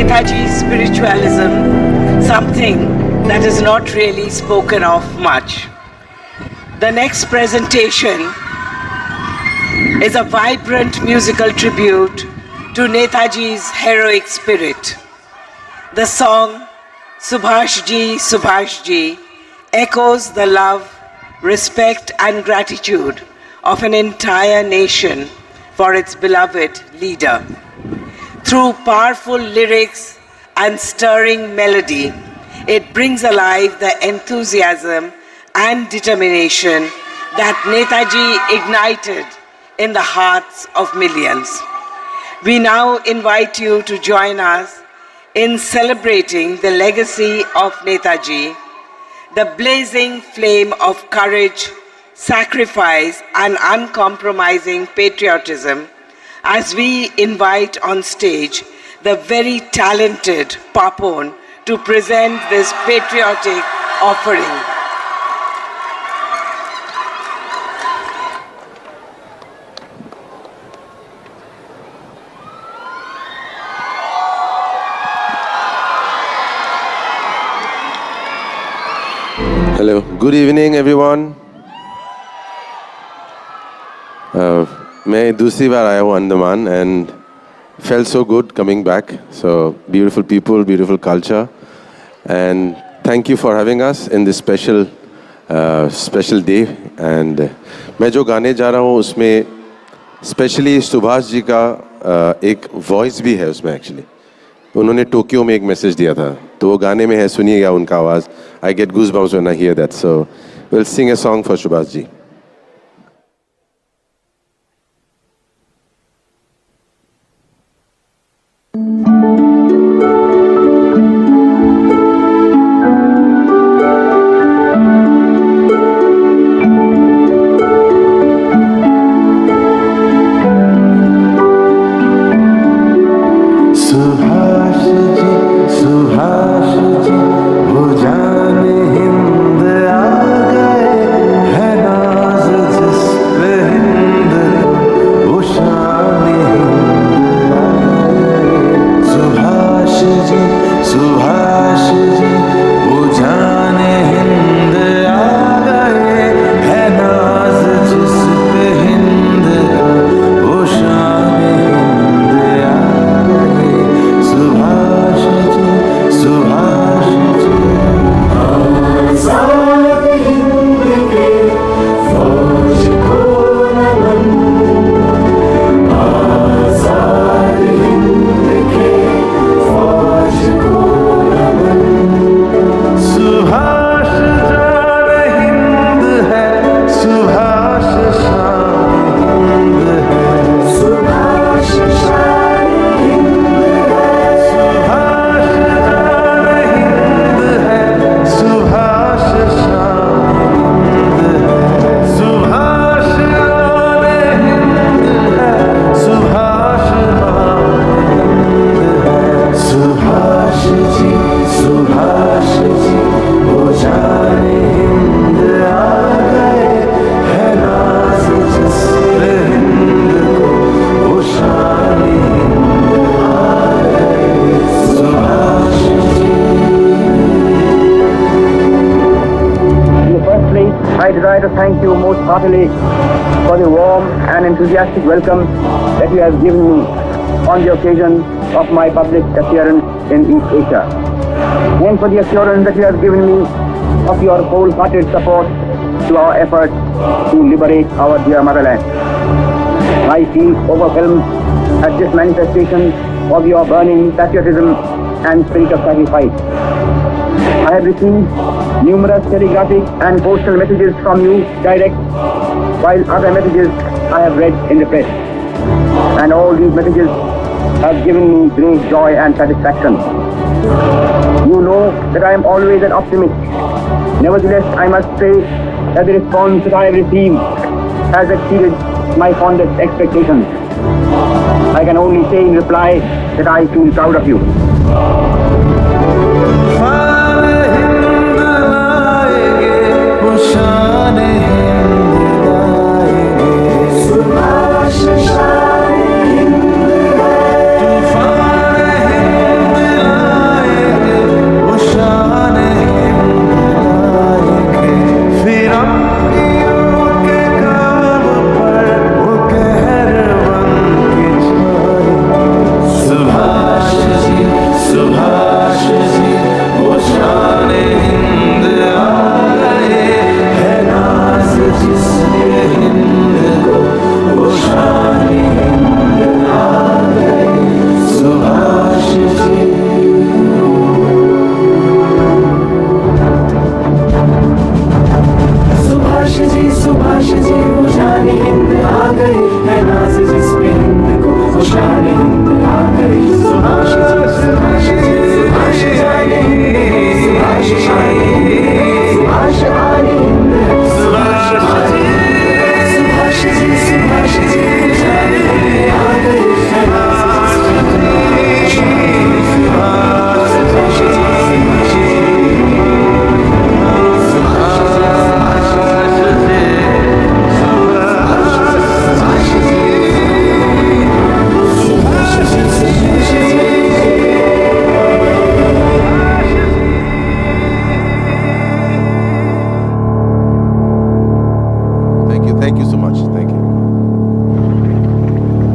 Netaji's spiritualism, something that is not really spoken of much. The next presentation is a vibrant musical tribute to Netaji's heroic spirit. The song Subhash Ji echoes the love, respect and gratitude of an entire nation for its beloved leader. Through powerful lyrics and stirring melody, it brings alive the enthusiasm and determination that Netaji ignited in the hearts of millions. We now invite you to join us in celebrating the legacy of Netaji, the blazing flame of courage, sacrifice, and uncompromising patriotism, as we invite on stage the very talented Papon to present this patriotic offering. Hello, good evening everyone. मैं दूसरी बार आया हूँ Andaman and felt so good coming back. So beautiful people, beautiful culture, and thank you for having us in this special day. And मैं जो गाने जा रहा हूँ उसमें स्पेशली सुभाष जी का एक वॉइस भी है उसमें. एक्चुअली उन्होंने टोक्यो में एक मैसेज दिया था, तो वो गाने में है, सुनिएगा उनका आवाज़. I get goosebumps when I hear that. So we'll sing a song for Subhash ji. I desire to thank you most heartily for the warm and enthusiastic welcome that you have given me on the occasion of my public appearance in East Asia, and for the assurance that you have given me of your wholehearted support to our efforts to liberate our dear motherland. I feel overwhelmed at this manifestation of your burning patriotism and spirit of sacrifice. I have received numerous telegraphic and postal messages from you direct, while other messages I have read in the press. And all these messages have given me great joy and satisfaction. You know that I am always an optimist. Nevertheless, I must say that the response that I have received has exceeded my fondest expectations. I can only say in reply that I feel proud of you. Thank you so much.